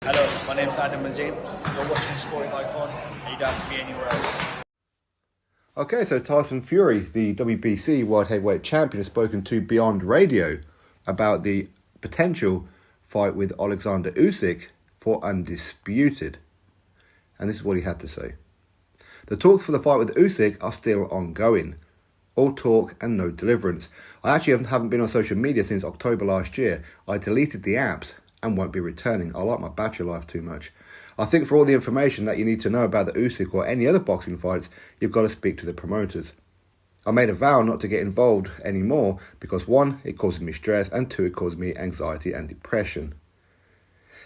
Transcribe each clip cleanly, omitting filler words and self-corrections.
Hello, my name's Adam Mazin. You're watching Sporting Icon, and you don't have to be anywhere else. Okay, so Tyson Fury, the WBC World Heavyweight Champion, has spoken to Beyond Radio about the potential fight with Oleksandr Usyk for Undisputed. And this is what he had to say. The talks for the fight with Usyk are still ongoing. All talk and no deliverance. I actually haven't been on social media since October last year. I deleted the apps and won't be returning. I like my bachelor life too much. I think for all the information that you need to know about the Usyk or any other boxing fights, you've got to speak to the promoters. I made a vow not to get involved anymore because 1, it causes me stress, and 2, it causes me anxiety and depression.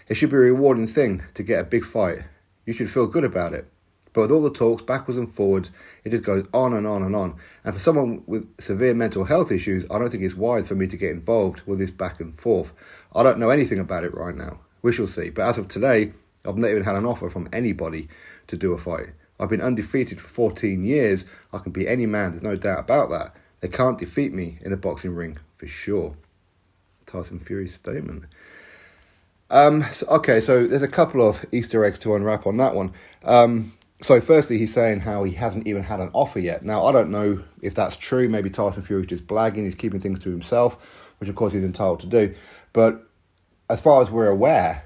It should be a rewarding thing to get a big fight. You should feel good about it. But with all the talks backwards and forwards, it just goes on and on and on. And for someone with severe mental health issues, I don't think it's wise for me to get involved with this back and forth. I don't know anything about it right now. We shall see. But as of today, I've not even had an offer from anybody to do a fight. I've been undefeated for 14 years. I can beat any man, there's no doubt about that. They can't defeat me in a boxing ring, for sure. Tyson Fury's statement. So there's a couple of Easter eggs to unwrap on that one. So firstly, he's saying how he hasn't even had an offer yet. Now, I don't know if that's true. Maybe Tyson Fury's just blagging. He's keeping things to himself, which of course he's entitled to do. But as far as we're aware,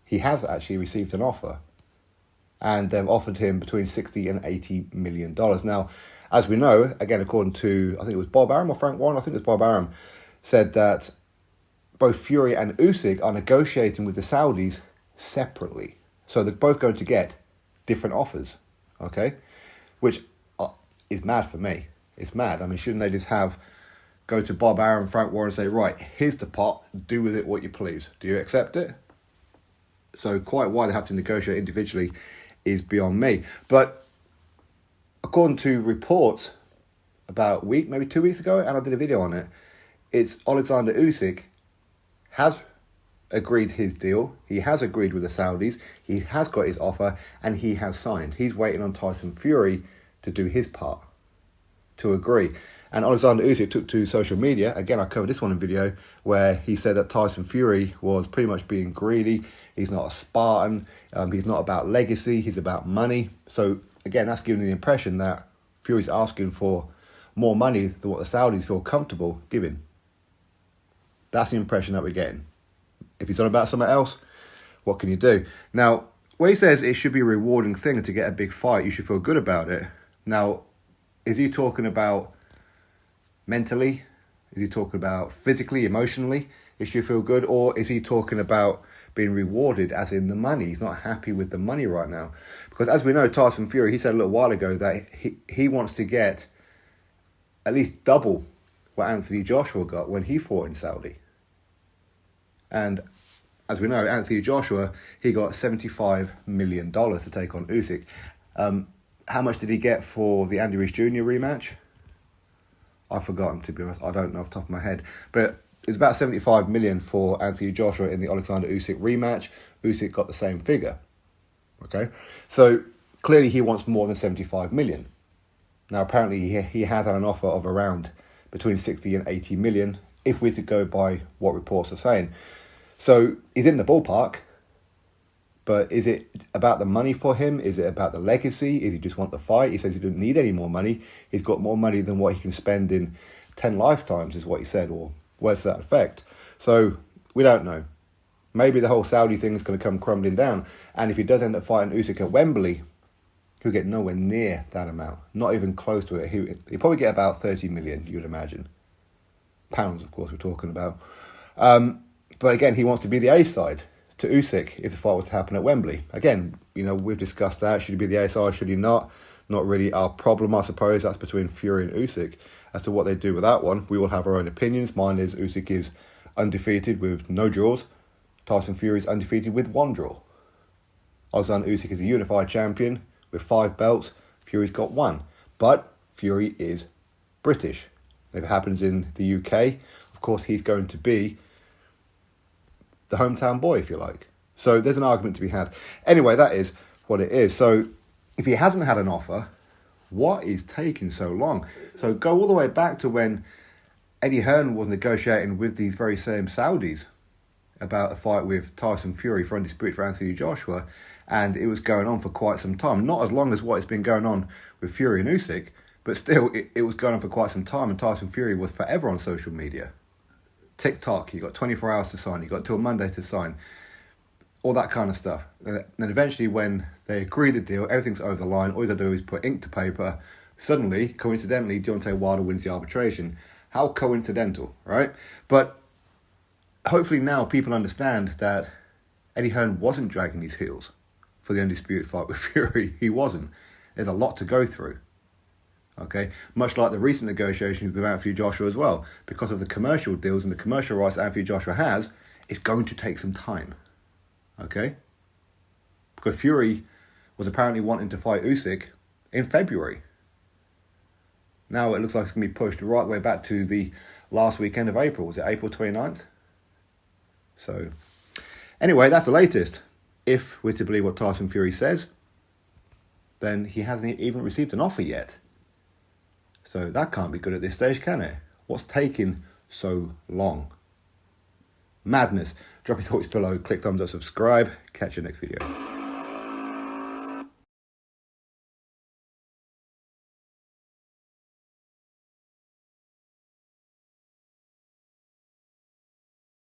he has actually received an offer. And they've offered him between $60 and $80 million. Now, as we know, again, according to, I think it was Bob Arum or Frank Warren, I think it was Bob Arum, said that both Fury and Usyk are negotiating with the Saudis separately. So they're both going to get different offers, okay? Which is mad for me. It's mad. I mean, shouldn't they just go to Bob Arum, Frank Warren and say, right, here's the pot, do with it what you please. Do you accept it? So quite why they have to negotiate individually is beyond me. But according to reports about maybe 2 weeks ago, and I did a video on it, it's Oleksandr Usyk has agreed his deal. He has agreed with the Saudis. He has got his offer and he has signed. He's waiting on Tyson Fury to do his part, to agree. And Oleksandr Usyk took to social media, again I covered this one in video, where he said that Tyson Fury was pretty much being greedy. He's not a Spartan. He's not about legacy. He's about money. So again, that's giving the impression that Fury's asking for more money than what the Saudis feel comfortable giving. That's the impression that we're getting. If he's on about something else, what can you do? Now, where he says it should be a rewarding thing to get a big fight, you should feel good about it. Now, is he talking about mentally? Is he talking about physically, emotionally? It should feel good? Or is he talking about being rewarded as in the money? He's not happy with the money right now. Because as we know, Tyson Fury, he said a little while ago that he wants to get at least double what Anthony Joshua got when he fought in Saudi. And as we know, Anthony Joshua, he got $75 million to take on Usyk. How much did he get for the Andy Ruiz Jr. rematch? I've forgotten, to be honest. I don't know off the top of my head. But it's about $75 million for Anthony Joshua in the Oleksandr Usyk rematch. Usyk got the same figure. Okay? So clearly he wants more than $75 million. Now apparently he has had an offer of around between 60 and 80 million, if we're to go by what reports are saying. So he's in the ballpark, but is it about the money for him? Is it about the legacy? Is he just want the fight? He says he doesn't need any more money. He's got more money than what he can spend in 10 lifetimes, is what he said, or words to that effect. So we don't know. Maybe the whole Saudi thing is going to come crumbling down. And if he does end up fighting Usyk at Wembley, he'll get nowhere near that amount. Not even close to it. He'll probably get about 30 million, you'd imagine. Pounds, of course, we're talking about. But again, he wants to be the A side to Usyk if the fight was to happen at Wembley. Again, we've discussed that. Should he be the A side? Should he not? Not really our problem, I suppose. That's between Fury and Usyk. As to what they do with that one, we will have our own opinions. Mine is Usyk is undefeated with no draws. Tyson Fury is undefeated with 1 draw. Oleksandr Usyk is a unified champion with 5 belts. Fury's got 1. But Fury is British. If it happens in the UK, of course, he's going to be the hometown boy, if you like. So there's an argument to be had. Anyway, that is what it is. So if he hasn't had an offer, what is taking so long? So go all the way back to when Eddie Hearn was negotiating with these very same Saudis. about a fight with Tyson Fury for Undisputed for Anthony Joshua, and it was going on for quite some time. Not as long as what it's been going on with Fury and Usyk, but still, it was going on for quite some time, and Tyson Fury was forever on social media. TikTok, you got 24 hours to sign, you got till Monday to sign, all that kind of stuff. And then eventually, when they agree the deal, everything's over the line, all you got to do is put ink to paper. Suddenly, coincidentally, Deontay Wilder wins the arbitration. How coincidental, right? But hopefully now people understand that Eddie Hearn wasn't dragging his heels for the Undisputed fight with Fury. He wasn't. There's a lot to go through. Okay, much like the recent negotiations with Anthony Joshua as well, because of the commercial deals and the commercial rights that Anthony Joshua has, it's going to take some time. Okay, because Fury was apparently wanting to fight Usyk in February. Now it looks like it's going to be pushed right the way back to the last weekend of April. Was it April 29th? So, anyway, that's the latest. If we're to believe what Tyson Fury says, then he hasn't even received an offer yet. So that can't be good at this stage, can it? What's taking so long? Madness. Drop your thoughts below, click thumbs up, subscribe. Catch you next video.